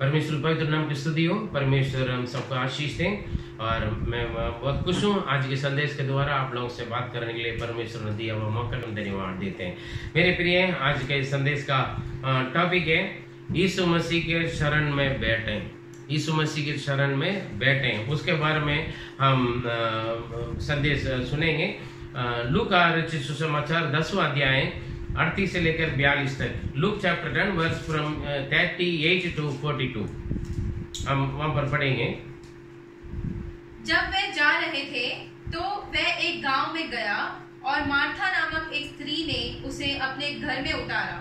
परमेश्वर पवित्र नाम की स्तुति हो। परमेश्वर हम सबको आशीष दें और मैं बहुत खुश हूँ आज के संदेश के द्वारा आप लोगों से बात करने के लिए परमेश्वर ने दिया हुआ मौका हम धन्यवाद देते हैं। मेरे प्रिय, आज के संदेश का टॉपिक है यीशु मसीह के शरण में बैठें। यीशु मसीह के शरण में बैठें, उसके बारे में हम संदेश सुनेंगे। लूका रचित सुसमाचार 10वां अध्याय 38 से लेकर 42 तक। Luke chapter 10 verse from 38 to 42 हम वहां पर पढ़ेंगे। जब वे जा रहे थे तो वह एक गांव में गया और मार्था नामक एक स्त्री ने उसे अपने घर में उतारा।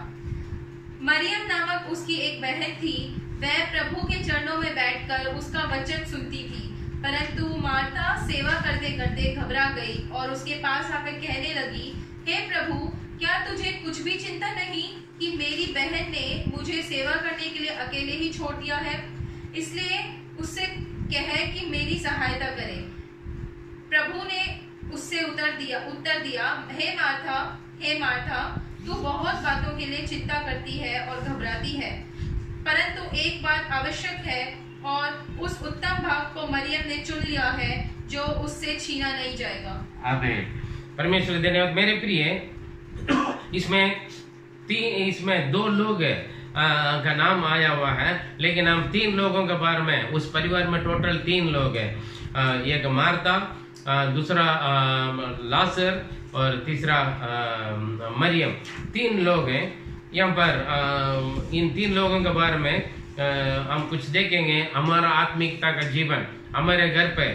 मरियम नामक उसकी एक बहन थी, वह प्रभु के चरणों में बैठकर उसका वचन सुनती थी। परंतु मार्था सेवा करते करते घबरा गई और उसके पास आकर कहने लगी, हे प्रभु, क्या तुझे कुछ भी चिंता नहीं कि मेरी बहन ने मुझे सेवा करने के लिए अकेले ही छोड़ दिया है? इसलिए उससे कह कि मेरी सहायता करे। प्रभु ने उससे उत्तर दिया, हे मार्था, तू बहुत बातों के लिए चिंता करती है और घबराती है, परंतु एक बात आवश्यक है और उस उत्तम भाग को मरियम ने चुन लिया है जो उससे छीना नहीं जाएगा। आमीन। परमेश्वर धन्यवाद। मेरे प्रिय, इसमें 2 लोग का नाम आया हुआ है, लेकिन हम 3 लोगों के बारे में, उस परिवार में टोटल 3 लोग हैं। एक मार्था, दूसरा लाजर और तीसरा मरियम। 3 लोग हैं यहाँ पर। इन 3 लोगों के बारे में हम कुछ देखेंगे। हमारा आत्मिकता का जीवन, हमारे घर पे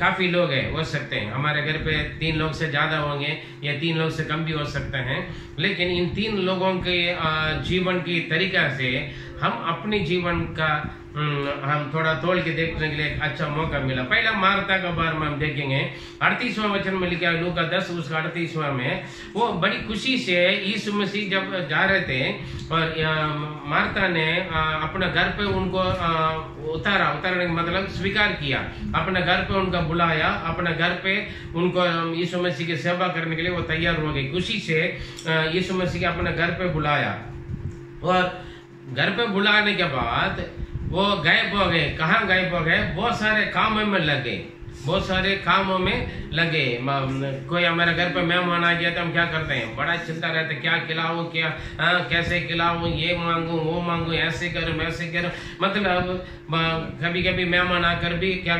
काफी लोग हैं, हो सकते हैं हमारे घर पे 3 लोग से ज्यादा होंगे या 3 लोग से कम भी हो सकते हैं, लेकिन इन 3 लोगों के जीवन की तरीका से हम अपने जीवन का हम थोड़ा तोड़ के देखने के लिए एक अच्छा मौका मिला। पहला मार्था के बारे में हम देखेंगे। 38वां वचन में लिखा है, लूका 10 उसका 38वां में, वो बड़ी खुशी से यीशु मसीह जब जा रहे थे और मार्था ने अपने घर पे उनको उतारने का मतलब स्वीकार किया, अपने घर पे उनका बुलाया, अपने घर पे उनको यीशु मसीह की सेवा करने के लिए वो तैयार हो गई। खुशी से यीशु मसीह के अपने घर पे बुलाया और घर पे बुलाने के बाद वो गायब हो गए। कहाँ गायब हो गए? बहुत सारे कामों में लगे, बहुत सारे कामों में लगे। कोई हमारे घर पे मेहमान आ गया तो हम क्या करते हैं? बड़ा चिंता रहते, क्या खिलाऊं, क्या कैसे खिलाऊं, ये मांगू वो मांगू, ऐसे करूं वैसे करूं। मतलब कभी कभी मेहमान आकर भी क्या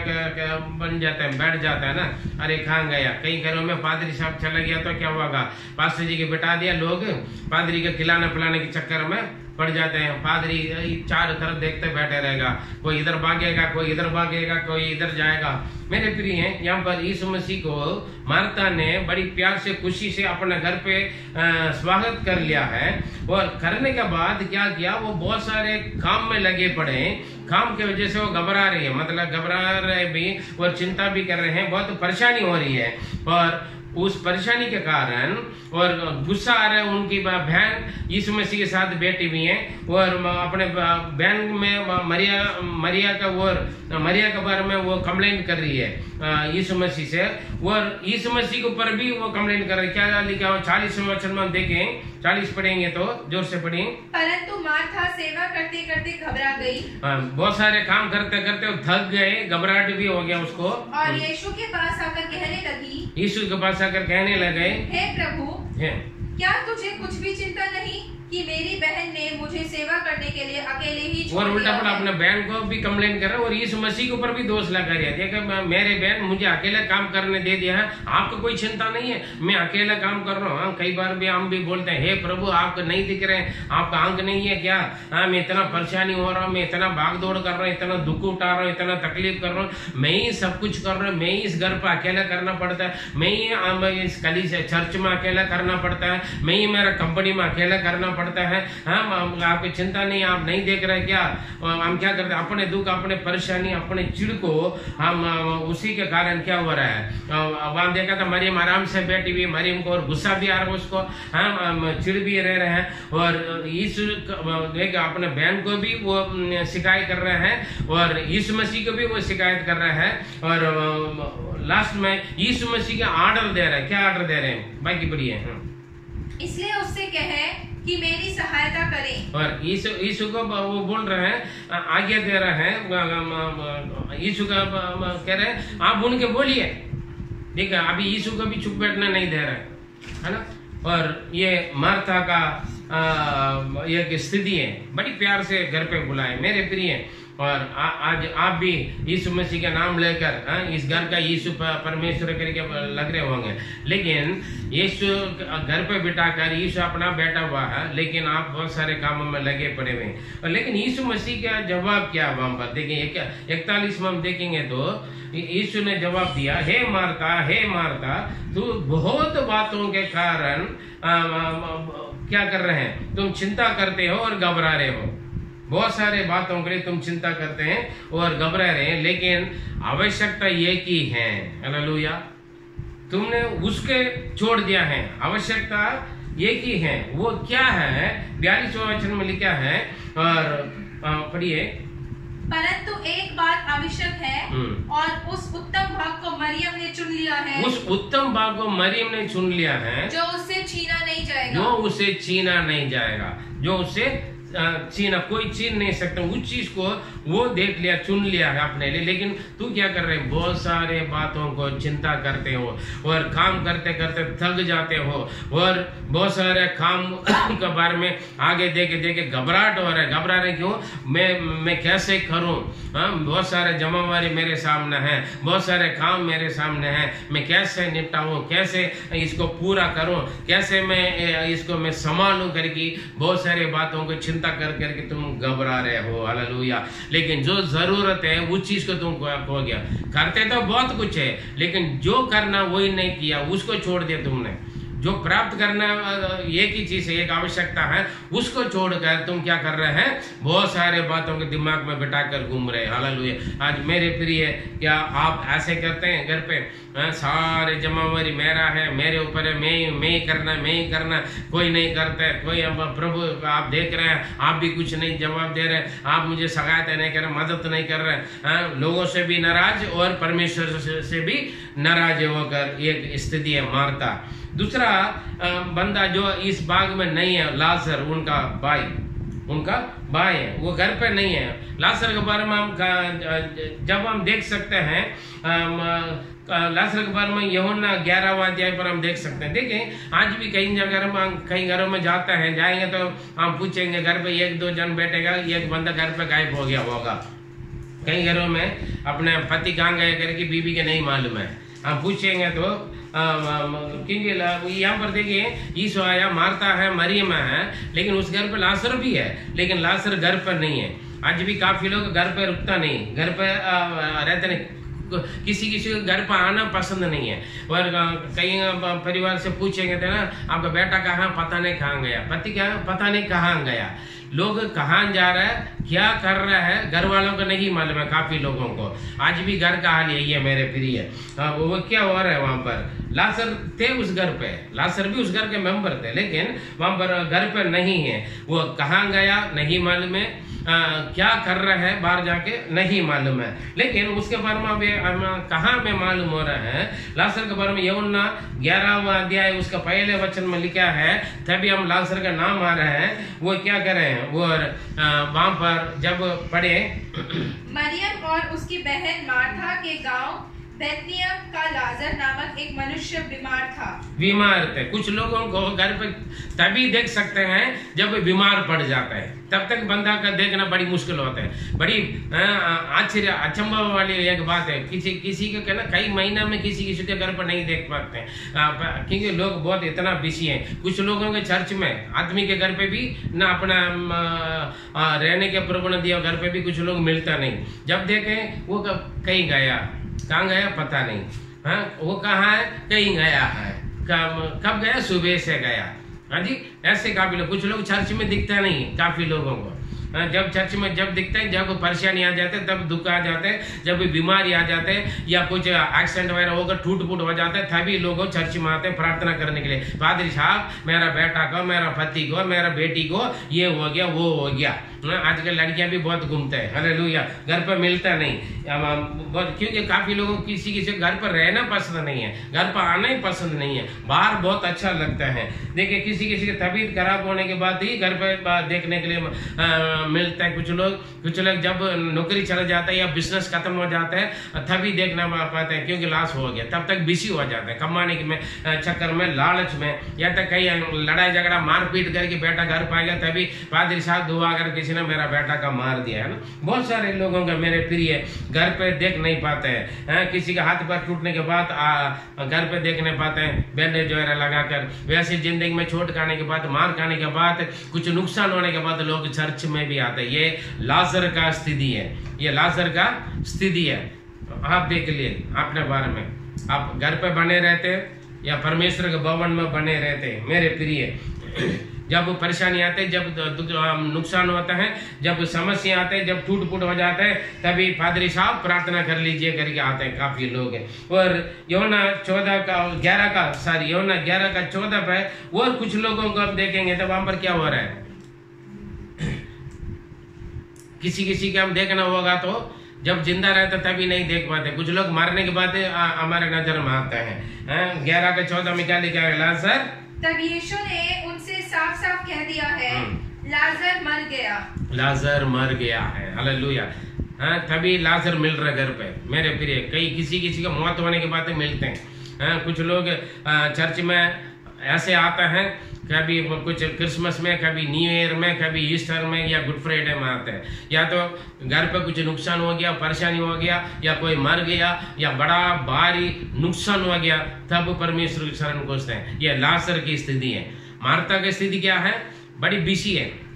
बन जाता है, बैठ जाता है ना, अरे कहाँ गया। कई घरों में पादरी साहब चला गया तो क्या होगा, पास्टर जी के बिठा दिया, लोग पादरी के खिलाने पिलाने के चक्कर में पड़ जाते हैं। पादरी चारों तरफ देखते बैठे रहेगा, कोई इधर भागेगा, कोई इधर भागेगा, कोई इधर जाएगा। मेरे प्रिय, यहाँ पर यीशु मसीह को मार्था ने बड़ी प्यार से खुशी से अपने घर पे स्वागत कर लिया है और करने के बाद क्या किया, वो बहुत सारे काम में लगे पड़े। काम की वजह से वो घबरा रही है, मतलब घबरा रहे भी और चिंता भी कर रहे हैं, बहुत परेशानी हो रही है। और उस परेशानी के कारण और गुस्सा आ रहा है, उनकी बहन यीशु मसीह के साथ बैठी हुई है और अपने बहन में मरिया के बारे में वो कंप्लेंट कर रही है यीशु मसीह से, और यीशु मसीह के ऊपर भी वो कंप्लेंट कर रही है। क्या लिखा हो 40वें वचन में देखें, 40 पढ़ेंगे तो जोर से पढ़िए। परंतु मार्था सेवा करते करते घबरा गई। बहुत सारे काम करते करते थक गए, घबराहट भी हो गया उसको, और यीशु के पास आकर कहने लगी, यीशु के पास आकर कहने लगे, हे प्रभु, क्या तुझे कुछ भी चिंता नहीं कि मेरी बहन ने मुझे सेवा करने के लिए अकेले ही छोड़ और उल्टा दिया है? अपने बहन को भी कंप्लेन कर रहा है और यीशु मसीह के ऊपर भी दोष लगा रहा है कि मेरे बहन मुझे अकेला काम करने दे दिया है, आपको कोई चिंता नहीं है, मैं अकेला काम कर रहा हूँ। कई बार भी हम भी बोलते हैं, हे प्रभु, आपको नहीं दिख रहे, आपका आंख नहीं है क्या? मैं इतना परेशानी हो रहा हूँ, मैं इतना भाग दौड़ कर रहा हूँ, इतना दुख उठा रहा हूँ, इतना तकलीफ कर रहा हूँ, मैं ही सब कुछ कर रहा हूँ, मैं ही इस घर पर अकेला करना पड़ता है, मैं ही इस कली से चर्च में अकेला करना पड़ता है, मैं ही मेरा कंपनी में अकेला करना पड़ता है। आपकी चिंता नहीं, आप नहीं देख रहे क्या? हम क्या करते हैं, अपने दुख, अपने परेशानी, अपने चिड़ को हम उसी के कारण क्या हो रहा है, वहां देखा था मरियम आराम से बैठी हुई, मरियम को और गुस्सा भी आ रहा है उसको, हम चिड़ भी रह रहे हैं और यीशु देखा अपने बहन को भी वो शिकायत कर रहे हैं और यीशु मसीह को भी वो शिकायत कर रहे हैं और लास्ट में यीशु मसीह का ऑर्डर दे रहे हैं। क्या ऑर्डर दे रहे हैं? बाकी बढ़िया है। इसलिए उससे कहे कि मेरी सहायता करें। और यीशु को वो बोल रहे हैं, आज्ञा दे रहे हैं, यीशु का कह रहे हैं आप उनके बोलिए। ठीक है, अभी यीशु को भी चुप बैठना नहीं दे रहे है ना। और ये मार्था का एक स्थिति है, बड़ी प्यार से घर पे बुलाए मेरे प्रिय। और आज आप भी यीशु मसीह का नाम लेकर इस घर का यीशु परमेश्वर करके लग रहे होंगे, लेकिन यीशु घर पे बिठाकर यीशु अपना बैठा हुआ है, लेकिन आप बहुत सारे कामों में लगे पड़े हुए हैं। और लेकिन यीशु मसीह का जवाब क्या वहां पर देखिए 41 में हम देखेंगे तो यीशु ने जवाब दिया, हे मार्था तू बहुत बातों के कारण क्या कर रहे हैं, तुम चिंता करते हो और घबरा रहे हो। बहुत सारे बातों के लिए तुम चिंता करते हैं और घबरा रहे हैं, लेकिन आवश्यकता एक ही है। हालेलुया, तुमने उसके छोड़ दिया है। आवश्यकता एक ही है, वो क्या है? 42वां वचन में लिखा है, और पढ़िए। परंतु एक बात आवश्यक है, और उस उत्तम भाग को मरियम ने चुन लिया है। उस उत्तम भाग को मरियम ने चुन लिया है, जो उससे छीना नहीं जाएगा। जो उसे छीना नहीं जाएगा, जो उसे छीना कोई छीन नहीं सकता। उस चीज को वो देख लिया, चुन लिया है अपने लिए। लेकिन तू क्या कर रहे? बहुत सारे बातों को चिंता करते हो और काम करते करते थक जाते हो, और बहुत सारे काम के बारे में आगे देखे देखे घबराहट हो रहा है। घबरा रहे क्यों? मैं कैसे करूं? बहुत सारे जमावारी मेरे सामने है, बहुत सारे काम मेरे सामने है, मैं कैसे निपटाऊं, कैसे इसको पूरा करूं, कैसे मैं इसको मैं संभालूं करके बहुत सारी बातों को चिंता कर करके तुम घबरा रहे हो। हालेलुया। लेकिन जो जरूरत है उस चीज को तुम खो गया। करते तो बहुत कुछ है, लेकिन जो करना वही नहीं किया, उसको छोड़ दिया तुमने। जो प्राप्त करना एक ही चीज है, एक आवश्यकता है, उसको छोड़कर तुम क्या कर रहे हैं? बहुत सारे बातों के दिमाग में बिठाकर घूम रहे हैं। हालेलुया। आज मेरे प्रिय, क्या आप ऐसे करते हैं घर पे? सारे जमावरी मेरा है, मेरे ऊपर है, मैं ही करना, कोई नहीं करता है। कोई प्रभु आप देख रहे हैं, आप भी कुछ नहीं जवाब दे रहे, आप मुझे सहायता नहीं कर रहे, मदद नहीं कर रहे। लोगों से भी नाराज और परमेश्वर से भी नाराज होकर एक स्थिति है मार्था। दूसरा बंदा जो इस बाग में नहीं है, लाजर उनका भाई है, वो घर पे नहीं है। लाजर के बारे में हम जब हम देख सकते हैं, लाजर के बारे में यूहन्ना 11वां अध्याय पर हम देख सकते हैं। देखें, आज भी कई घरों में जाएंगे तो हम पूछेंगे, घर पे 1-2 जन बैठेगा, एक बंदा घर पे गायब हो गया होगा। कई घरों में अपने पति कहाँ गए करके बीबी के नहीं मालूम है। हम पूछेंगे तो क्योंकि यहाँ पर देखिए, यीशु आया, मार्था है, मरियम है, लेकिन उस घर पे लाजर भी है, लेकिन लाजर घर पर नहीं है। आज भी काफी लोग घर पे रुकता नहीं, घर पे रहते नहीं, किसी को घर पर आना पसंद नहीं है। और कई परिवार से पूछेंगे तो ना, आपका बेटा कहाँ, पता नहीं कहाँ गया, पति क्या पता नहीं कहाँ गया। लोग कहाँ जा रहा है, क्या कर रहा है, घर वालों को नहीं मालूम है। काफी लोगों को आज भी घर का हाल यही है मेरे प्रिय। वो क्या हो रहा है वहां पर? लाजर थे उस घर पे, लाजर भी उस घर के मेंबर थे, लेकिन वहां पर घर पे नहीं है। वो कहाँ गया नहीं मालूम है, क्या कर रहा है बाहर जाके नहीं मालूम है। लेकिन उसके बारे में कहाँ में मालूम हो रहा है? लाजर के बारे में यूहन्ना 11वां अध्याय उसका पहले वचन में लिखा है, तभी हम लाजर का नाम आ रहा है। वो क्या कर रहे हैं? वो वहां पर जब पढ़े, मरियम और उसकी बहन मार्था के गांव बैतनियम का लाजर नामक एक मनुष्य बीमार थे। कुछ लोगों को घर पे तभी देख सकते हैं जब बीमार पड़ जाता है, तब तक बंदा का देखना बड़ी मुश्किल होता है। बड़ी आश्चर्य अचंभव वाली एक बात है। किसी के कहना कई महीना में किसी के घर पर नहीं देख पाते हैं, क्योंकि लोग बहुत इतना बिजी हैं। कुछ लोगों के चर्च में आदमी के घर पे भी ना अपना रहने के प्रबंध दिया, घर पे भी कुछ लोग मिलता नहीं। जब देखें वो कहीं गया, कहाँ गया पता नहीं, वो कहाँ है, कहीं गया है, कब गया, सुबह से गया। हाँ जी, ऐसे काफी लोग, कुछ लोग चर्च में दिखता नहीं काफी लोगों को। जब चर्च में जब दिखते हैं, जब परेशानी आ जाते हैं, तब दुख आ जाते हैं, जब बीमारी आ जाते हैं या कुछ एक्सीडेंट वगैरह होकर टूट फूट हो जाता है, तभी लोग चर्च में आते हैं प्रार्थना करने के लिए। पादरी साहब, मेरा बेटा को, मेरा पति को, मेरा बेटी को ये हो गया, वो हो गया। आजकल लड़कियां भी बहुत घूमते हैं, हालेलुया, घर पर मिलता नहीं, क्योंकि काफी लोगों किसी घर पर रहना पसंद नहीं है, घर पर आना ही पसंद नहीं है, बाहर बहुत अच्छा लगता है। देखिए किसी की तबीयत खराब होने के बाद ही घर पर देखने के लिए मिलता है। कुछ लोग जब नौकरी चला जाता है या बिजनेस खत्म हो जाता है तभी देखना पाते हैं, क्योंकि लॉस हो गया, तब तक बिजी हो जाते हैं कमाने के चक्कर में, लालच में, या तक कहीं लड़ाई झगड़ा मारपीट करके बेटा घर पाएगा तभी पादरी साहब दुआ कर किसी ने मेरा बेटा का मार दिया, है ना। बहुत सारे लोगों का मेरे प्रिय घर पे देख नहीं पाते हैं, किसी का हाथ पैर टूटने के बाद घर पे देख नहीं पाते हैं बैंडेज वगैरह लगाकर। वैसे जिंदगी में चोट खाने के बाद, मार खाने के बाद, कुछ नुकसान होने के बाद लोग चर्च में भी आते हैं। ये लाजर का स्थिति है, ये लाजर का स्थिति है। आप देख लिए अपने बारे में, आप घर पे बने रहते या परमेश्वर के भवन में बने रहते मेरे प्रिय। जब परेशानी आते है, जब नुकसान होता है, जब समस्या आते हैं, जब टूट फूट हो जाता है, तभी पादरी साहब प्रार्थना कर लीजिए करके आते हैं काफी लोग हैं। और यूहन्ना 11 का 14 पे और कुछ लोगों को आप देखेंगे तब वहां पर क्या हो रहा है, किसी का हम देखना होगा तो जब जिंदा रहता तभी नहीं देख पाते, कुछ लोग मरने के बाद हमारे नजर में आता है। 11 का 14 में क्या लिखा है लाजर? तब यीशु ने उनसे साफ साफ कह दिया है, लाजर मर गया, लाजर मर गया है, हालेलुया। तभी लाजर मिल रहा घर पे मेरे प्रिय। कई किसी का मौत होने के बाद मिलते हैं। कुछ लोग चर्च में ऐसे आता है, कभी कुछ क्रिसमस में, कभी न्यू ईयर में, कभी ईस्टर में या गुड फ्राइडे में आते हैं। या तो घर पे कुछ नुकसान हो गया, परेशानी हो गया, या कोई मर गया, या बड़ा भारी नुकसान हो गया, तब परमेश्वर की शरण खोजते हैं। यह लाजर की स्थिति है। मार्था की स्थिति क्या है? बड़ी बिजी है,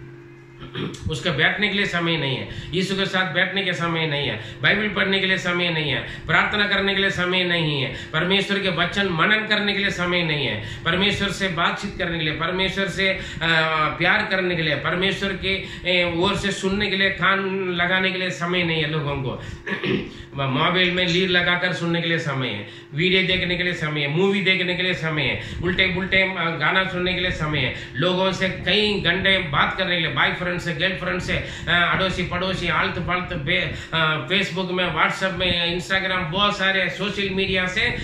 उसका बैठने के लिए समय नहीं है, यीशु के साथ बैठने के समय नहीं है, बाइबल पढ़ने के लिए समय नहीं है, प्रार्थना करने के लिए समय नहीं है, परमेश्वर के वचन मनन करने के लिए समय नहीं है, परमेश्वर से बातचीत करने के लिए, परमेश्वर से प्यार करने के लिए, परमेश्वर के ओर से सुनने के लिए, कान लगाने के लिए समय नहीं है लोगों को। मोबाइल में लीड लगाकर सुनने के लिए समय है, वीडियो देखने के लिए समय है, मूवी देखने के लिए समय है, उल्टे पुल्टे गाना सुनने के लिए समय है, लोगों से कई घंटे बात करने के लिए, बॉयफ्रेंड से, गर्लफ्रेंड से, अड़ोसी पड़ोसी, आलतू फालतू फेसबुक में, व्हाट्सएप में, इंस्टाग्राम, बहुत सारे सोशल मीडिया से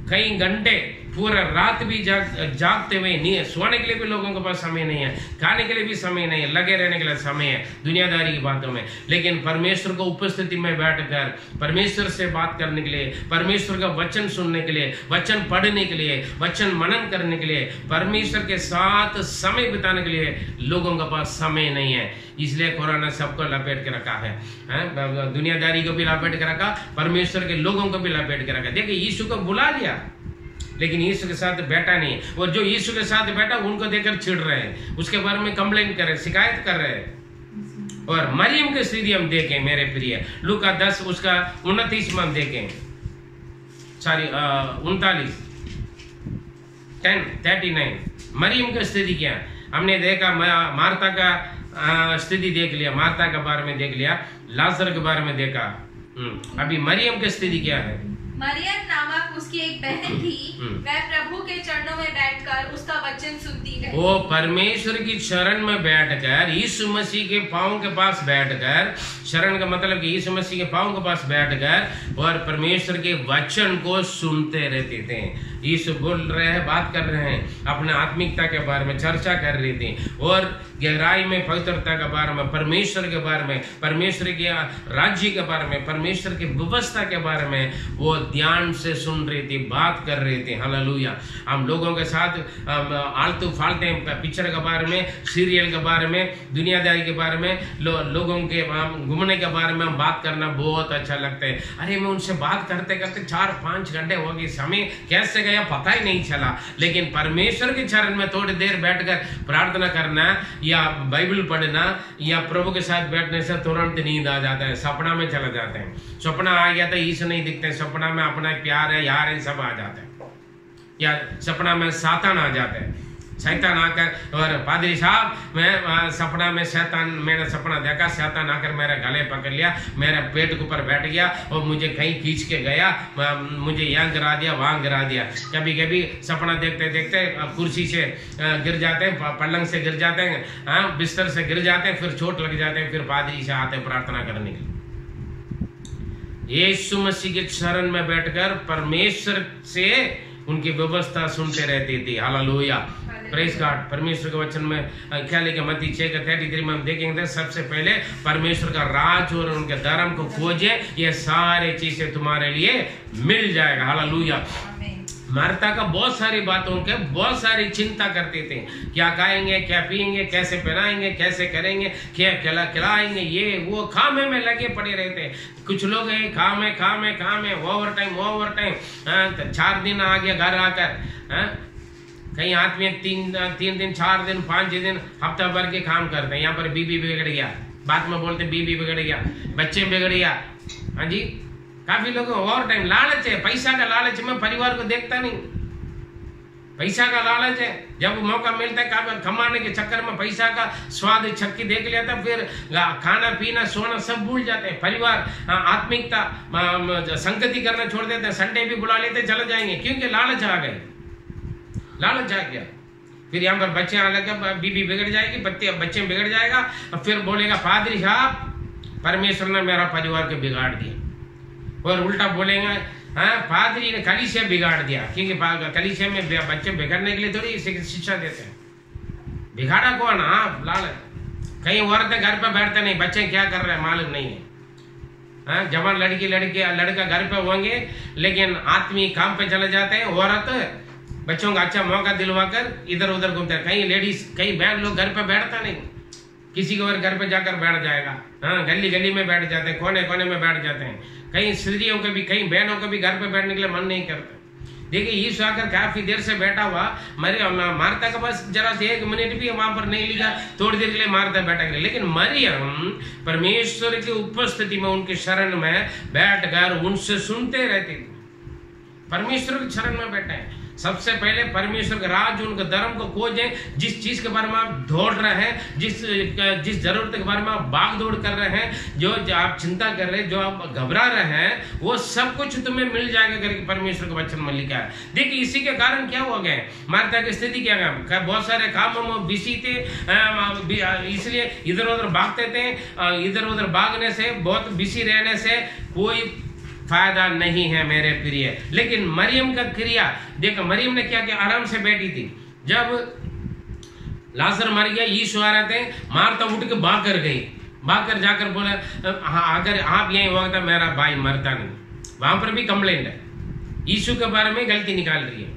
कई घंटे, पूरा रात भी जागते हुए, नहीं सोने के लिए भी लोगों के पास समय नहीं है, खाने के लिए भी समय नहीं है, लगे रहने के लिए समय है दुनियादारी की बातों में। लेकिन परमेश्वर को उपस्थिति में बैठकर परमेश्वर से बात करने के लिए, परमेश्वर का वचन सुनने के लिए, वचन पढ़ने के लिए, वचन मनन करने के लिए, परमेश्वर के साथ समय बिताने के लिए लोगों के पास समय नहीं है। इसलिए कोरोना सबको लपेट के रखा है, दुनियादारी को भी लपेट के रखा, परमेश्वर के लोगों को भी लपेट के रखा। देखिए यीशु को बुला लिया लेकिन यीशु के साथ बैठा नहीं है, और जो यीशु के साथ बैठा उनको देखकर चिढ़ रहे हैं, उसके बारे में कंप्लेंट कर रहे हैं, शिकायत कर रहे हैं। और मरियम की स्थिति हम देखें मेरे प्रिय, लूका 10 उसका 29 में हम देखें, 39 मरियम की स्थिति क्या है हमने देखा। मार्था का स्थिति देख लिया, मार्था के बारे में देख लिया, लाजर के बारे में देखा। अभी मरियम की स्थिति क्या है? मरियम नामक उसकी एक बहन थी, वह प्रभु के चरणों में बैठकर उसका वचन सुनती है। वो परमेश्वर की शरण में बैठकर, यीशु मसीह के पांव के पास बैठकर, शरण का मतलब कि यीशु मसीह के पांव के पास बैठकर और परमेश्वर के वचन को सुनते रहते थे। यीशु बोल रहे हैं, बात कर रहे हैं, अपने आत्मिकता के बारे में चर्चा कर रहे थे, और गहराई में पवित्रता के बारे में, परमेश्वर के बारे में, परमेश्वर के राज्य के बारे में, परमेश्वर की व्यवस्था के बारे में वो ध्यान से सुन रहे थे, बात कर रहे थे। हालेलुया। हम लोगों के साथ आलतू फालते पिक्चर के बारे में, सीरियल के बारे में, दुनियादारी के बारे में, लोगों के घूमने के बारे में बात करना बहुत अच्छा लगता है। अरे मैं उनसे बात करते करते 4-5 घंटे हो गए, समय कैसे गया पता ही नहीं चला। लेकिन परमेश्वर के चरण में थोड़ी देर बैठकर प्रार्थना करना या बाइबल पढ़ना या प्रभु के साथ बैठने से तुरंत नींद आ जाता है, सपना में चला जाते हैं। सपना आ गया तो यीशु नहीं दिखते, सपना में अपना प्यार है, यार है, सब आ जाता है, या सपना में सातान आ जाता है, शैतान आकर और पादरी साहब मैं सपना में मैंने सपना देखा, शैतान आकर मेरे गले पकड़ लिया, मेरे पेट के ऊपर बैठ गया और मुझे कहीं खींच के गया, मुझे यहाँ गिरा दिया वहाँ गिरा दिया। कभी कभी सपना देखते देखते कुर्सी से गिर जाते हैं, पलंग से गिर जाते हैं, बिस्तर से गिर जाते हैं, फिर चोट लग जाते हैं, फिर पादरी से आते हैं प्रार्थना करने के लिए। यीशु मसीह के शरण में बैठकर परमेश्वर से उनकी व्यवस्था सुनते रहती थी। Hallelujah, praise God. परमेश्वर के वचन में क्या लिखा, मत्ती 6:33 में हम देखेंगे, सबसे पहले परमेश्वर का राज और उनके धर्म को खोजे, ये सारी चीजें तुम्हारे लिए मिल जाएगा। हालेलुया। मार्था का बहुत सारी बातों के बहुत सारी चिंता करते थे, क्या खाएंगे, क्या पिएंगे, कैसे पहनाएंगे, कैसे करेंगे, क्या खिलाएंगे, ये वो खामे में लगे पड़े रहते। कुछ लोग हैं खामे ओवर टाइम 4 दिन आ गया घर आकर, कहीं आदमी 3 दिन 4 दिन 5 दिन हफ्ता भर के काम करते हैं। यहाँ पर बीबी बिगड़ गया, बात में बोलते बीबी बिगड़ गया, बच्चे बिगड़ गया। हाँ जी, काफी लोगों को ओवर टाइम लालच है, पैसा का लालच में परिवार को देखता नहीं, पैसा का लालच है। जब मौका मिलता है कमाने के चक्कर में पैसा का स्वाद चक्की देख लिया था, फिर खाना पीना सोना सब भूल जाते हैं। परिवार आत्मिकता संगति करना छोड़ देते हैं, संडे भी बुला लेते चले जाएंगे, क्योंकि लालच आ गए, लालच आ गया। फिर यहाँ पर बच्चे आने लगे, बीबी बिगड़ जाएगी, बच्चे बिगड़ जाएगा, फिर बोलेगा पादरी साहब परमेश्वर ने मेरा परिवार के बिगाड़ दिया, और उल्टा बोलेंगे पादरी ने कलीसिया बिगाड़ दिया, क्योंकि कलीसिया में बच्चे बिगड़ने के लिए थोड़ी शिक्षा देते हैं। बिगाड़ा कौन? लालच। कहीं औरतें घर पे बैठते नहीं, बच्चे क्या कर रहे हैं मालूम नहीं है। जवान लड़का घर पे होंगे, लेकिन आदमी काम पे चले जाते हैं, औरत बच्चों का अच्छा मौका दिलवाकर इधर उधर घूमते हैं। कहीं लेडीज, कई बहन लोग घर पे बैठता नहीं, किसी के और घर पे जाकर बैठ जाएगा, गली गली में बैठ जाते हैं, कोने कोने में बैठ जाते हैं। कई स्त्रियों के भी, कई बहनों के भी घर पे बैठने के लिए मन नहीं करता। देखिए यीशु आकर काफी देर से बैठा हुआ, मार्था के पास जरा से 1 मिनट भी वहां पर नहीं लिखा, थोड़ी देर के लिए मार्था बैठा गया। लेकिन मरियम परमेश्वर की उपस्थिति में उनके शरण में बैठकर उनसे सुनते रहती थी। परमेश्वर के शरण में बैठे हैं, सबसे पहले परमेश्वर का राज, उनके धर्म को खोजें। जिस चीज के बारे में आप दौड़ रहे हैं, जिस जरूरत के बारे में आप भाग दौड़ कर रहे हैं, जो आप चिंता कर रहे हैं, जो आप घबरा रहे हैं, वो सब कुछ तुम्हें मिल जाएगा करके परमेश्वर के वचन में लिखा है। देखिए इसी के कारण क्या हो गए, मार्था की स्थिति क्या है, बहुत सारे कामों में बिजी थे, इसलिए इधर उधर भागते थे। इधर उधर भागने से, बहुत बिजी रहने से कोई फायदा नहीं है मेरे प्रिय। लेकिन मरियम का क्रिया देखो, मरियम ने क्या किया, आराम से बैठी थी। जब लाजर मर गया, यीशु आ रहे थे, मार्था उठ के भाग कर गई, भाग कर जाकर बोला अगर आप यहीं होता मेरा भाई मरता नहीं। वहां पर भी कंप्लेंट है, यीशु के बारे में गलती निकाल रही है।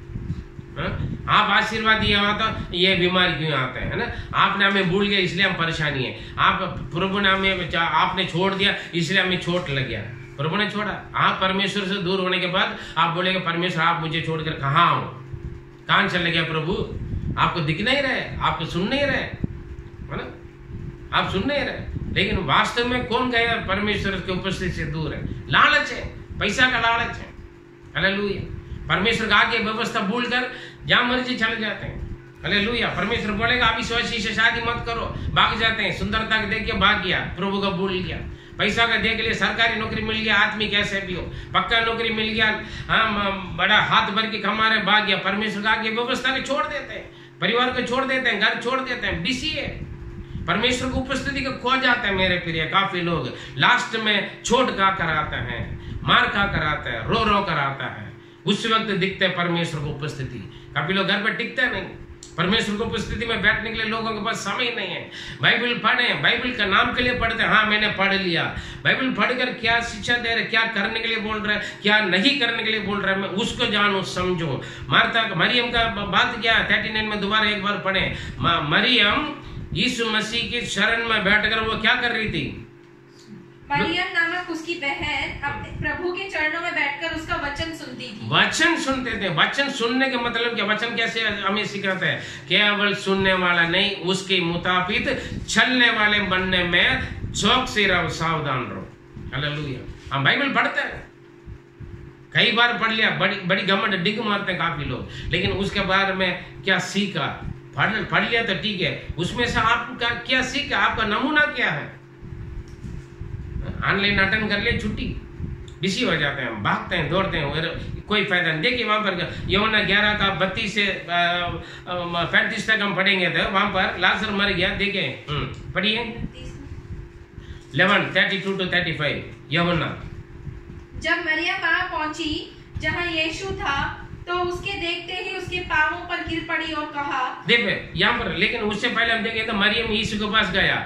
आप आशीर्वाद दिया हुआ था, ये बीमारी क्यों आता है ना, आपने हमें भूल गया इसलिए हम परेशानी है, आप प्रभु ने हमें, आपने छोड़ दिया इसलिए हमें चोट लग गया। प्रभु ने छोड़ा। आप परमेश्वर से दूर होने के बाद आप बोलेंगे परमेश्वर आप मुझे छोड़कर कहाँ हो, कहाँ चले गया प्रभु, आपको दिख नहीं रहे, आपको सुन नहीं रहे, है ना, आप सुन नहीं रहे। लेकिन वास्तव में कौन गया परमेश्वर की उपस्थिति से दूर है? लालच है, पैसा का लालच है। हालेलुया। परमेश्वर का आगे व्यवस्था भूल कर जहां मर्जी चले जाते हैं। हालेलुया। परमेश्वर बोलेगा अविश्वासी से शादी मत करो, भाग जाते हैं। सुंदरता के देख के भाग गया, प्रभु का भूल गया। पैसा का देख लिया, सरकारी नौकरी मिल गया, आदमी कैसे भी हो, पक्का नौकरी मिल गया, बड़ा हाथ भर के कमा रहे, भाग गया। परमेश्वर का आगे व्यवस्था के छोड़ देते हैं, परिवार को छोड़ देते हैं, घर छोड़ देते हैं, बिजी है, परमेश्वर की उपस्थिति को खो जाते हैं। मेरे प्रिय काफी लोग लास्ट में छोड़ का कराते हैं, मार खा कर आता है, रो रो कर आता है, उस वक्त दिखते हैं परमेश्वर को उपस्थिति। काफी लोग घर पर टिकते नहीं, परमेश्वर की उपस्थिति में बैठने के लिए लोगों के पास समय नहीं है। बाइबल पढ़े, बाइबल का नाम के लिए पढ़ते, हाँ मैंने पढ़ लिया। बाइबल पढ़कर क्या शिक्षा दे रहे, क्या करने के लिए बोल रहे, क्या नहीं करने के लिए बोल रहे, मैं उसको जानू समझो। मरियम का बात क्या 39 में दोबारा एक बार पढ़े। मरियम यीशु मसीह की शरण में बैठकर वो क्या कर रही थी? मरियम नामक उसकी बहन अपने प्रभु के चरणों में बैठकर उसका वचन सुनती थी। वचन सुनते थे। वचन सुनने के मतलब क्या? वचन कैसे हमें सिखाते हैं? केवल सुनने वाला नहीं, उसके मुताबिक चलने वाले बनने में चौकसी रहो, सावधान रहो। हालेलुया। हम बाइबल पढ़ते हैं, कई बार पढ़ लिया, बड़ी घमंड डिग मारते हैं काफी लोग, लेकिन उसके बारे में क्या सीखा? पढ़ लिया तो ठीक है, उसमें से आपका क्या सीख है, आपका नमूना क्या है? ऑनलाइन अटेंड कर ले, छुट्टी, बिजी हो जाते हैं, भागते हैं, दौड़ते हैं, कोई फायदा नहीं। देखिए वहां पर यूहन्ना 11 का 32 से 35 तक हम पढ़ेंगे तो वहां पर लाजर मर गया। देखिए पढ़िए 11:32 to 35 यूहन्ना। जब मरियम वहां पहुंची जहां यीशु था तो उसके देखते ही उसके पांवों पर गिर पड़ी और कहा। देखिए यहाँ पर, लेकिन उससे पहले हम देखें तो मरियम यीशु के पास गया,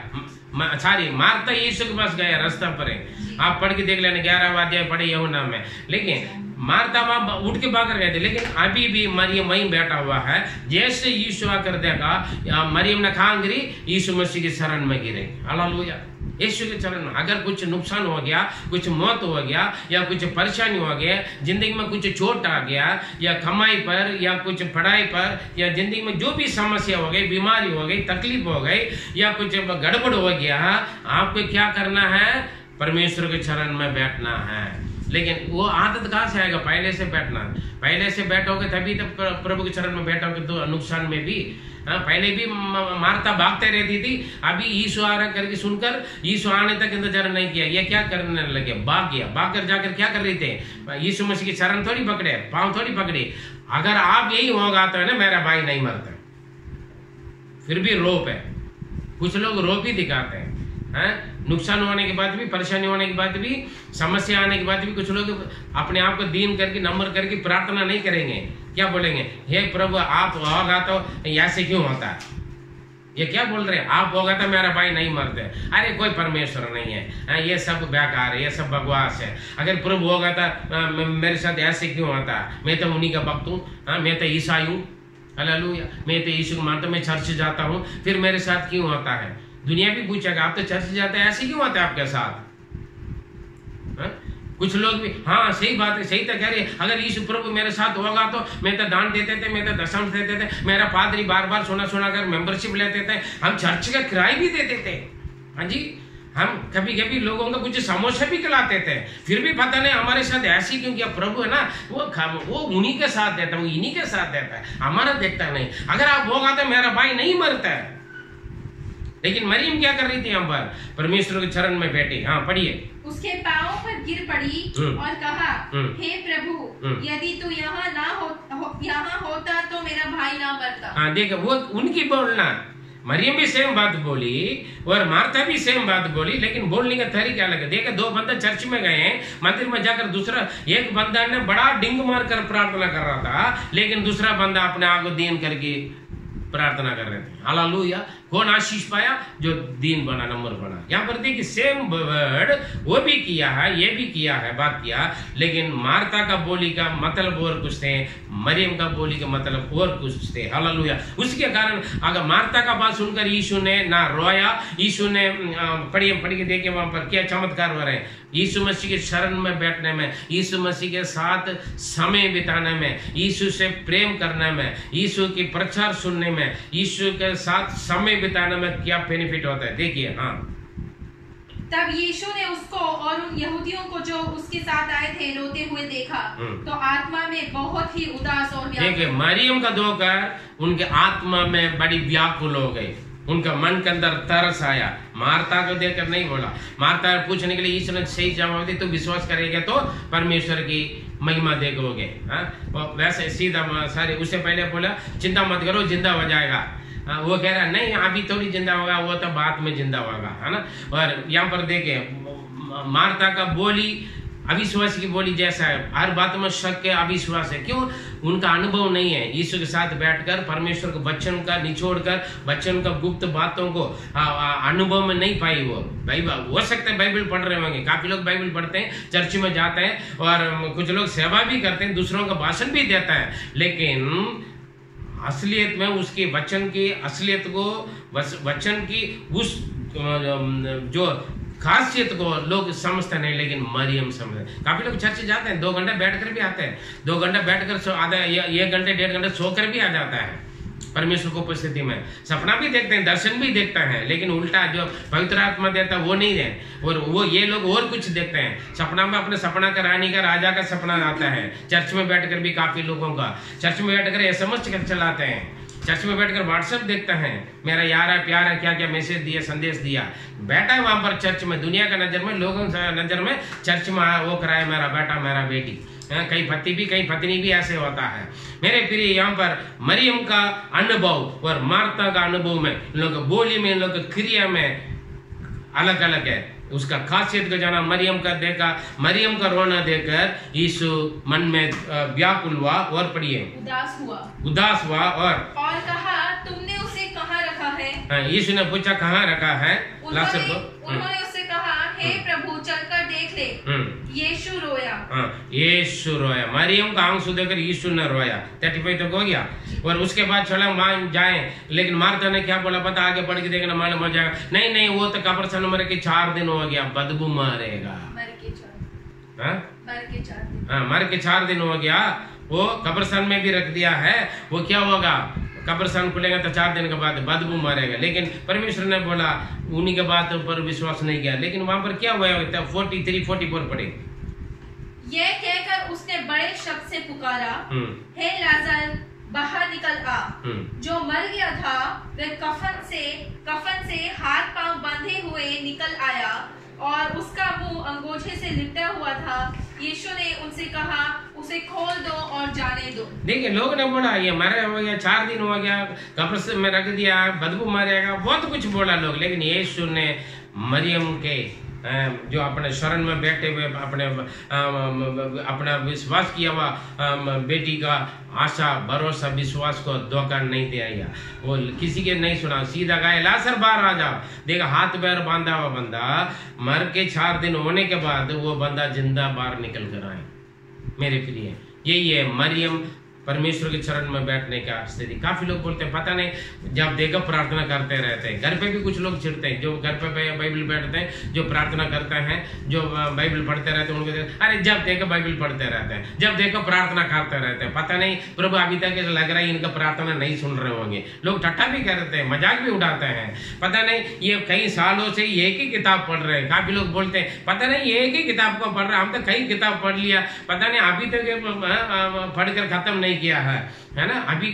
सॉरी मार्था यीशु के पास गया, रास्ता पर है, आप पढ़ के देख लेना 11वां अध्याय पढ़े यूहन्ना में। लेकिन मार्था वहां उठ के भाग गए थे, लेकिन अभी भी मरियम वहीं बैठा हुआ है। जैसे यीशु आकर देखा, मरियम ने कहाँ गिरी? यीशु मसीह के शरण में गिरे। हालेलुया, यीशु के चरण में। अगर कुछ नुकसान हो गया, कुछ मौत हो गया, या कुछ परेशानी हो गया, जिंदगी में कुछ चोट आ गया, या कमाई पर, या कुछ पढ़ाई पर, या जिंदगी में जो भी समस्या हो गई, बीमारी हो गई, तकलीफ हो गई, या कुछ गड़बड़ हो गया, आपको क्या करना है? परमेश्वर के चरण में बैठना है। लेकिन वो आदत कहाँ से आएगा? पहले से बैठना। पहले से बैठोगे तभी तो प्रभु के चरण में बैठोगे। तो नुकसान में भी पहले भी मार्था भागते रहती थी, अभी यीशु आ रहा करके सुनकर यीशु आने तक इंतजार नहीं किया। ये क्या करने लगे? भाग गया। भाग कर जाकर क्या कर रहे थे? यीशु मसीह के चरण थोड़ी पकड़े, पाँव थोड़ी पकड़े। अगर आप यही होगा तो है ना, मेरा भाई नहीं मरता। फिर भी रोप है, कुछ लोग रोप ही दिखाते हैं। नुकसान होने के बाद भी, परेशानी होने के बाद भी, समस्या आने के बाद भी कुछ लोग अपने आप को दीन करके, नम्र करके प्रार्थना नहीं करेंगे। क्या बोलेंगे? हे प्रभु आप होगा तो ऐसे क्यों होता है? ये क्या बोल रहे हैं? आप होगा तो मेरा भाई नहीं मरते। अरे कोई परमेश्वर नहीं है, ये सब बेकार है, ये सब बकवास है। अगर प्रभु होगा तो मेरे साथ ऐसे क्यों होता है? मैं तो उन्हीं का भक्त हूँ, मैं तो ईसाई हूँ, हालेलुया, मैं तो यीशु को मानता हूँ, मैं चर्च जाता हूँ, फिर मेरे साथ क्यों होता है? दुनिया भी पूछेगा आप तो चर्च जाते हैं, ऐसे क्यों होता है आपके साथ? कुछ लोग भी, हाँ सही बात है, सही तो कह रही है, अगर यीशु प्रभु मेरे साथ होगा तो मैं तो दान देते थे, मैं तो दशम देते थे, मेरा पादरी बार बार सुना कर मेंबरशिप लेते थे, हम चर्च का किराया भी देते थे। हाँ जी, हम कभी कभी लोगों को कुछ समोसे भी खिलाते थे, फिर भी पता नहीं हमारे साथ ऐसी क्यों किया। प्रभु है ना, वो उन्हीं के साथ देता है, वो इन्हीं के साथ देता है, हमारा देखता नहीं। अगर आप होगा तो मेरा भाई नहीं मरता है। लेकिन मरियम क्या कर रही थी? यहाँ पर परमेश्वर के चरण में बैठी। हाँ पढ़िए। उसके पांवों पर गिर पड़ी और कहा, हे प्रभु, यदि तू यहाँ होता तो मेरा भाई ना मरता। हाँ देखो, वो उनकी बोलना, मरियम भी सेम बात बोली और मार्था भी सेम बात बोली, लेकिन बोलने का तरीका अलग है। देखो, दो बंदा चर्च में गए, मंदिर में जाकर दूसरा, एक बंदा ने बड़ा डिंग मार कर प्रार्थना कर रहा था, लेकिन दूसरा बंदा अपने आप को दीन करके प्रार्थना कर रहे थे। हालेलुया, कौन आशीष पाया? जो दीन बना, नंबर बना। यहाँ पर देखिए सेम वर्ड वो भी किया है, ये भी किया है, बात किया, लेकिन मार्था का बोली का मतलब और कुछ थे, मरियम का बोली का मतलब और कुछ थे। हालेलुया। उसके कारण अगर मार्था का बात सुनकर यीशु ने ना रोया, यीशु ने पढ़ के देखिए वहां पर क्या चमत्कार हो रहे हैं। यीशु मसीह के शरण में बैठने में, यीशु मसीह के साथ समय बिताने में, यीशु से प्रेम करने में, यीशु की प्रचार सुनने में, यीशु के साथ समय बिताने में क्या बेनिफिट होता है देखिए। हाँ, तब यीशु ने उसको और उन यहूदियों को जो उसके साथ आए थे रोते हुए देखा, तो आत्मा में बहुत ही उदास और व्याकुल। देखिए, मरियम का धोकर उनके आत्मा में बड़ी व्याकुल हो गई, उनका मन के अंदर तरस आया। मार्था को देखकर नहीं बोला, मार्था पूछने के लिए यीशु ने सही जवाब दिया, तो विश्वास करेगा तो परमेश्वर की महिमा देखोगे। वैसे सीधा सारे, उससे पहले बोला चिंता मत करो, जिंदा हो जाएगा। वो कह रहा नहीं अभी थोड़ी जिंदा होगा, वो तो बाद में जिंदा होगा, है ना। और यहाँ पर देखे मार्था का बोली अविश्वास की बोली जैसा है, हर बात में शक के अविश्वास है। क्यों? उनका अनुभव नहीं है यीशु के साथ बैठकर परमेश्वर के वचन का निचोड़कर, वचन का गुप्त बातों को अनुभव में नहीं पाई। वो बाइबल हो सकता है बाइबल पढ़ रहे होंगे, काफी लोग बाइबल पढ़ते हैं, चर्च में जाते हैं और कुछ लोग सेवा भी करते हैं, दूसरों का भाषण भी देता है, लेकिन असलियत में उसके वचन की असलियत को, वचन की उस जो खासियत को लोग समझते नहीं, लेकिन मरियम समझते। काफी लोग चर्च जाते हैं, 2 घंटे बैठकर भी आते हैं, 2 घंटे बैठकर आधा 1 घंटे 1.5 घंटे सोकर भी आ जाता है परमेश्वर को उपस्थिति में, सपना भी देखते हैं, दर्शन भी देखते हैं, लेकिन उल्टा जो पवित्र आत्मा देता है वो नहीं है। और वो ये लोग और कुछ देखते हैं, सपना में अपने सपना का, रानी का, राजा का सपना आता है। चर्च में बैठकर भी काफी लोगों का, चर्च में बैठकर ये समझ कर चलाते हैं, चर्च में बैठकर व्हाट्सएप देखते हैं, मेरा यार है, प्यार है, क्या क्या मैसेज दिया, संदेश दिया। बैठा है वहां पर चर्च में, दुनिया का नजर में, लोगों की नजर में चर्च में वो कराए मेरा बेटा, मेरा बेटी। कई पति भी, कई पत्नी भी ऐसे होता है। मेरे प्रिय, यहाँ पर मरियम का अनुभव और मार्था का अनुभव में, इन लोग बोली में, इन लोग क्रिया में अलग अलग है। उसका खासियत को जाना, मरियम का देखा, मरियम का रोना देखकर यीशु मन में व्याकुल हुआ और पढ़िए उदास हुआ और कहा, तुमने उसे कहाँ रखा है? यीशु ने पूछा कहाँ रखा है लाजर को? उन्होंने उससे कहा, हे प्रभु चलकर देख ले। यीशु रोया। यीशु रोया। मरियम का आंसू देखकर यीशु ने रोया। 35 तक हो गया। और उसके बाद चला मान जाए, लेकिन मार्था ने क्या बोला पता, आगे पढ़ के देखना मालूम हो जाएगा। नहीं नहीं, वो तो कब्रिस्तान में मर के 4 दिन हो गया, बदबू मारेगा। मर के 4 दिन हो गया, वो कब्रिस्तान में भी रख दिया है। वो क्या होगा, कब्रिस्तान खुलेगा तो 4 दिन के बाद बदबू मारेगा। लेकिन परमेश्वर ने बोला, उन्हीं के बात पर विश्वास नहीं किया। लेकिन वहां पर क्या हुआ, 43-44 पढ़े। यह कहकर उसने बड़े शब्द से पुकारा, हे लाजर बाहर निकल आ। जो मर गया था वह कफन से हाथ पांव बंधे हुए निकल आया और उसका मुंह अंगोछे से लिपटा हुआ था। यीशु ने उनसे कहा, उसे खोल दो और जाने दो। देखिए, लोग ने बोला ये मरा हो गया, 4 दिन हो गया, कब्र में रख दिया, बदबू मारेगा, बहुत कुछ बोला लोग। लेकिन यीशु ने मरियम के जो अपने शरण में बैठे हुए अपना विश्वास किया हुआ बेटी का आशा, भरोसा, विश्वास को धोखा नहीं दिया। वो किसी के नहीं सुना, सीधा कहा लाजर बाहर आ जाओ। देखा, हाथ पैर बांधा हुआ बंदा मर के 4 दिन होने के बाद वो बंदा जिंदा बाहर निकल कर आए। मेरे प्रिय, यही है मरियम परमेश्वर के चरण में बैठने का स्थिति। काफी लोग बोलते हैं पता नहीं, जब देखो प्रार्थना करते रहते हैं। घर पे भी कुछ लोग चिढ़ते हैं, जो घर पे बाइबल बैठते हैं, जो प्रार्थना करते हैं, जो बाइबल पढ़ते रहते हैं, उनको अरे जब देखो बाइबल पढ़ते रहते हैं, जब देखो प्रार्थना करते रहते हैं। पता नहीं प्रभु अभी तक लग रहा है इनका प्रार्थना नहीं सुन रहे होंगे। लोग ठट्ठा भी करते हैं, मजाक भी उड़ाते हैं। पता नहीं ये कई सालों से एक ही किताब पढ़ रहे हैं। काफी लोग बोलते हैं पता नहीं एक ही किताब को पढ़ रहे हैं, हम तो कई किताब पढ़ लिया, पता नहीं अभी तक पढ़कर खत्म नहीं किया है ना। अभी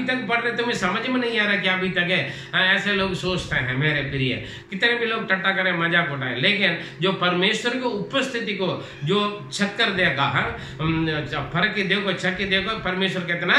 तक पढ़ रहे, तुम्हें समझ में नहीं आ रहा कि अभी तक है। ऐसे लोग सोचते हैं। मेरे प्रिय, कितने भी लोग टट्टा करें, मजाक उठाए, लेकिन जो परमेश्वर की उपस्थिति को जो चक्कर देगा, फर्क देखो, छक्के देखो, परमेश्वर कितना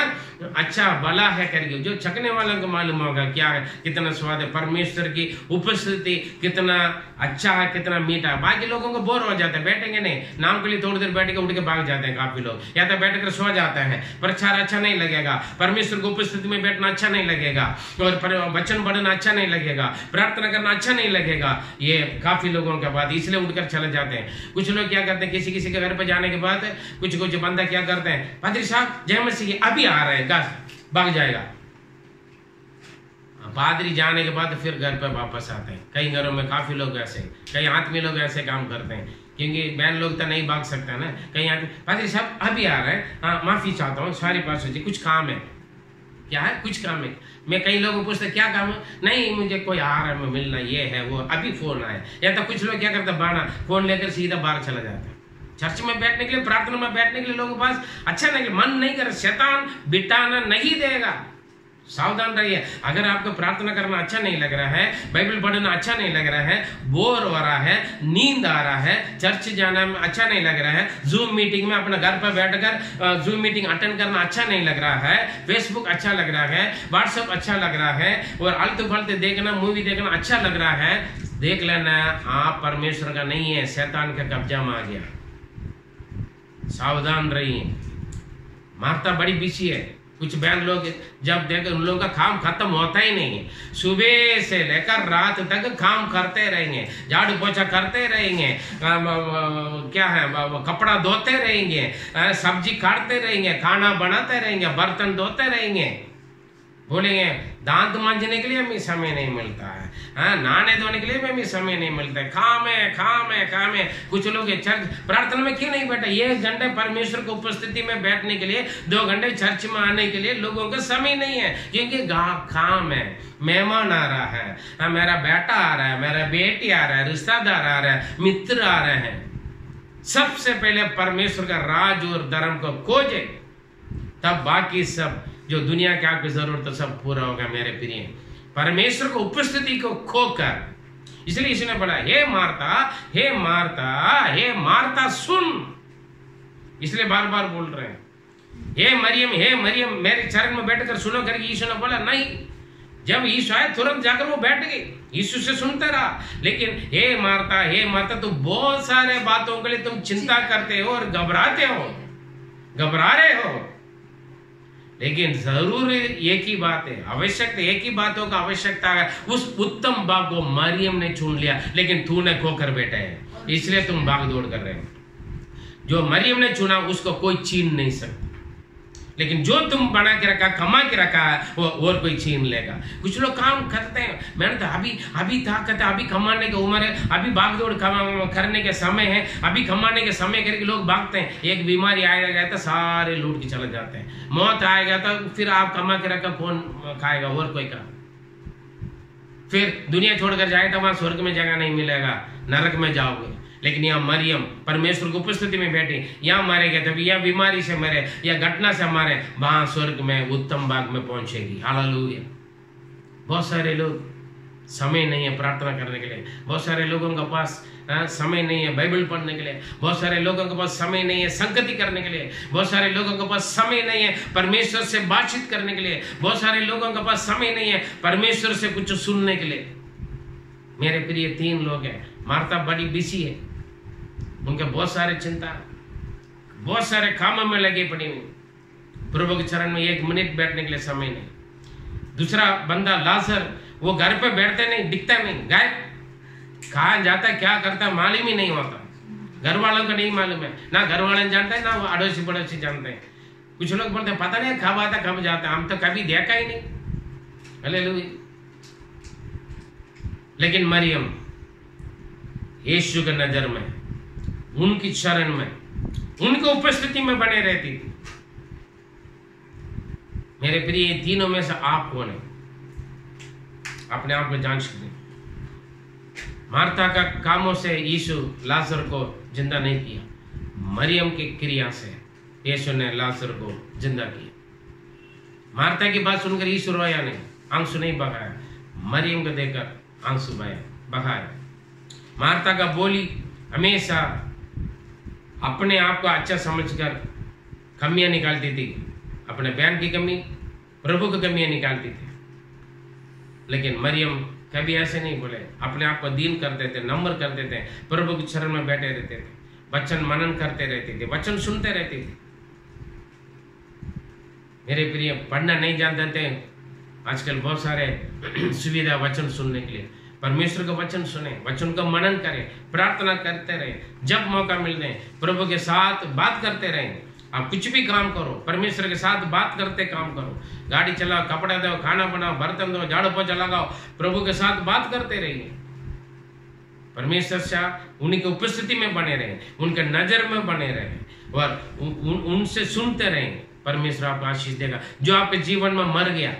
अच्छा भला है करके, जो छकने वालों को मालूम होगा क्या है, कितना स्वाद है। परमेश्वर की उपस्थिति कितना अच्छा है, कितना मीठा है। बाकी लोगों को बोर हो जाता है, बैठेंगे नहीं, नाम के लिए थोड़ी देर बैठ के उठ के भाग जाते हैं काफी लोग, या तो बैठ कर सो जाते हैं। प्रचार अच्छा नहीं लगेगा, परमेश्वर की उपस्थिति में बैठना अच्छा नहीं लगेगा, और वचन पढ़ना अच्छा नहीं लगेगा, प्रार्थना करना अच्छा नहीं लगेगा। ये काफी लोगों के बाद इसलिए उठकर चले जाते हैं। कुछ लोग क्या करते हैं, किसी के घर पे जाने के बाद कुछ बंदा क्या करते हैं, पादरी साहब जय मसीह अभी आ रहे हैं, भाग जाएगा। पादरी जाने के बाद फिर घर पे वापस आते हैं। कई घरों में काफी लोग ऐसे, कई आदमी लोग ऐसे काम करते हैं, क्योंकि बहन लोग तो नहीं भाग सकता ना। कहीं आदमी पादरी साहब अभी आ रहे हैं, हाँ माफी चाहता हूँ, सॉरी पास्टर जी, कुछ काम है। क्या है? कुछ काम है। मैं कई लोगों को पूछता क्या काम है, नहीं मुझे कोई आ रहा है, मिलना, ये है वो, अभी फोन आया। या तो कुछ लोग क्या करते, बाना फोन लेकर सीधा बाहर चला जाता है। चर्च में बैठने के लिए, प्रार्थना में बैठने के लिए लोगों के पास अच्छा नहीं, मन नहीं कर, शैतान बिठाना नहीं देगा। सावधान रहिए। अगर आपको प्रार्थना करना अच्छा नहीं लग रहा है, बाइबल पढ़ना अच्छा नहीं लग रहा है, बोर हो रहा है, नींद आ रहा है, चर्च जाना में अच्छा नहीं लग रहा है, जूम मीटिंग में अपने घर पर बैठकर जूम मीटिंग अटेंड करना अच्छा नहीं लग रहा है, फेसबुक अच्छा लग रहा है, व्हाट्सएप अच्छा लग रहा है, और आलतू फालतू देखना, मूवी देखना अच्छा लग रहा है, देख लेना आप परमेश्वर का नहीं है, शैतान का कब्जा में आ गया। सावधान रहिए। मार्था बड़ी बिजी है। कुछ बहन लोग जब देख, उन लोगों का काम खत्म होता ही नहीं है। सुबह से लेकर रात तक काम करते रहेंगे, झाड़ू पोछा करते रहेंगे, क्या है, कपड़ा धोते रहेंगे, सब्जी काटते रहेंगे, खाना बनाते रहेंगे, बर्तन धोते रहेंगे। बोलेंगे दांत मांजने के लिए हमें समय नहीं मिलता है, नहाने धोने के लिए भी हमें समय नहीं मिलता है, काम है। कुछ लोग चर्च प्रार्थना में क्यों नहीं बैठा? 1 घंटे परमेश्वर की उपस्थिति में बैठने के लिए, 2 घंटे चर्च में आने के लिए लोगों का समय नहीं है, क्योंकि काम है, मेहमान आ रहा है, मेरा बेटा आ रहा है, मेरा बेटी आ रहा है, रिश्तेदार आ रहा है, मित्र आ रहे हैं। सबसे पहले परमेश्वर का राज और धर्म को खोजे, तब बाकी सब जो दुनिया की आपकी जरूरत है सब पूरा होगा मेरे प्रिय। परमेश्वर को उपस्थिति को खोकर, इसलिए इसने बोला हे मार्ता, हे मार्ता, हे मार्ता सुन। इसलिए बार बार बोल रहे हैं हे मरियम मेरे चरण में बैठकर सुनो करके यीशु ने बोला नहीं। जब यीशु आए तुरंत जाकर वो बैठ गई, यीशु से सुनता रहा। लेकिन हे मार्ता तुम बहुत सारे बातों के लिए तुम चिंता करते हो और घबरा रहे हो, लेकिन जरूर एक ही बात है, आवश्यकता एक ही बातों का आवश्यकता है। उस उत्तम भाग को मरियम ने चुन लिया, लेकिन तूने खोकर बैठा है, इसलिए तुम भाग दौड़ कर रहे हो। जो मरियम ने चुना उसको कोई छीन नहीं सकता, लेकिन जो तुम बना के रखा, कमा के रखा है, वो और कोई छीन लेगा। कुछ लोग काम करते हैं, मैंने तो अभी ताकत है, अभी कमाने की उम्र है, अभी भाग दौड़ करने के समय है, अभी कमाने के समय करके लोग भागते हैं। एक बीमारी आएगा तो सारे लूट के चले जाते हैं, मौत आएगा तो फिर आप कमा के रखा कौन खाएगा और कोई का। फिर दुनिया छोड़कर जाए तो वहां स्वर्ग में जगह नहीं मिलेगा, नरक में जाओगे। लेकिन यहाँ मरियम परमेश्वर की उपस्थिति में बैठी, यहाँ मारेगा तभी, या बीमारी से मरे या घटना से मारे, वहां स्वर्ग में उत्तम भाग में पहुंचेगी। हालेलुया। बहुत सारे लोग समय नहीं है प्रार्थना करने के लिए, बहुत सारे लोगों के पास समय नहीं है बाइबल पढ़ने के लिए, बहुत सारे लोगों के पास समय नहीं है संगति करने के लिए, बहुत सारे लोगों के पास समय नहीं है परमेश्वर से बातचीत करने के लिए, बहुत सारे लोगों के पास समय नहीं है परमेश्वर से कुछ सुनने के लिए। मेरे प्रिय 3 लोग हैं। मार्ता बड़ी बिजी है, उनके बहुत सारे चिंता, बहुत सारे कामों में लगे पड़ी हुई, प्रभु के चरण में 1 मिनट बैठने के लिए समय नहीं। दूसरा बंदा लाजर, वो घर पे बैठते नहीं, दिखता नहीं, गायब, कहाँ जाता है क्या करता है मालूम ही नहीं होता। घर वालों का नहीं मालूम है, ना घर वाले जानते हैं ना वो अड़ोसी पड़ोसी जानते हैं। कुछ लोग बोलते हैं पता नहीं कब आता कब जाता है, हम तो कभी देखा ही नहीं। हालेलुया। लेकिन मरियम यीशु के नजर में, उनकी शरण में, उनकी उपस्थिति में बने रहती थी। मेरे प्रिय 3 में से आप कौन है? अपने आप को जांच करें। मार्था का कामों से यीशु लाजर को जिंदा नहीं किया, मरियम की क्रिया से यीशु ने लाजर को जिंदा किया। मार्था की बात सुनकर यीशु रोया नहीं, आंसू नहीं बहाया, मरियम को देखकर आंसू बहाया। मार्था का बोली हमेशा अपने आप को अच्छा समझकर कमियां निकालती थी, अपने बहन की कमी, प्रभु की कमियां निकालती थी। लेकिन मरियम कभी ऐसे नहीं बोले, अपने आप को दीन करते थे, नम्र करते थे, प्रभु के चरण में बैठे रहते थे, वचन मनन करते रहते थे, वचन सुनते रहते थे। मेरे प्रिय पढ़ना नहीं जानते थे, आजकल बहुत सारे सुविधा वचन सुनने के लिए। परमेश्वर का वचन सुने, वचन का मनन करें, प्रार्थना करते रहे, जब मौका मिल रहे प्रभु के साथ बात करते रहें। आप कुछ भी काम करो, परमेश्वर के साथ बात करते काम करो। गाड़ी चलाओ, कपड़ा दो, खाना बनाओ, बर्तन दो, झाड़ू पोछा लगाओ, प्रभु के साथ बात करते रहिए। परमेश्वर से उन्हीं की उपस्थिति में बने रहे, उनके नजर में बने रहे और उनसे सुनते रहे। परमेश्वर आपको आशीष देगा। जो आपके जीवन में मर गया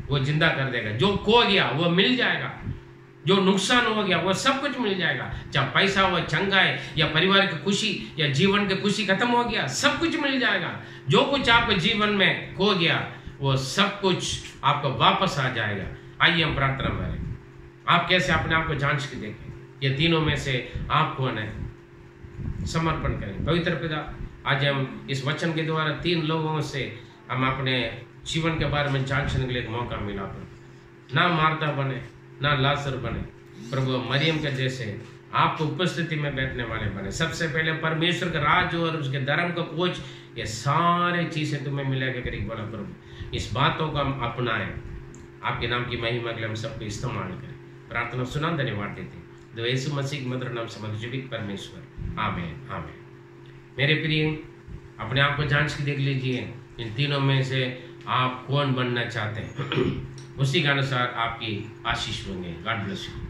वो जिंदा कर देगा, जो खो गया वो मिल जाएगा, जो नुकसान हो गया वो सब कुछ मिल जाएगा। चाहे पैसा हो, चंगाई या परिवार की खुशी या जीवन की खुशी खत्म हो गया, सब कुछ मिल जाएगा। जो कुछ आपके जीवन में खो गया वो सब कुछ आपको वापस आ जाएगा। आइए हम प्रार्थना करें। आप कैसे अपने आप को जांच के देखें, ये 3 में से आप कौन है? समर्पण करें। पवित्र पिता, आज हम इस वचन के द्वारा 3 लोगों से हम अपने जीवन के बारे में जांचने के लिए एक मौका मिला। ना मार्था बने, ना लाजर बने, प्रभु मरियम के जैसे आपको उपस्थिति में बैठने वाले बने। सबसे पहले परमेश्वर का राज और उसके धर्म को खोज, ये सारे चीजें तुम्हें मिलेगा करीब बोला। प्रभु इस बातों को हम अपनाएं, आपके नाम की महिमा के लिए हम सबको इस्तेमाल करें। प्रार्थना सुना, धन्यवाद देते दो यीशु मसीह के मधुर नाम से जीवित परमेश्वर, आमीन आमीन। मेरे प्रिय, अपने आप को जांच के देख लीजिए, इन 3 में से आप कौन बनना चाहते हैं, उसी के अनुसार आपकी आशीष होंगे। God bless you.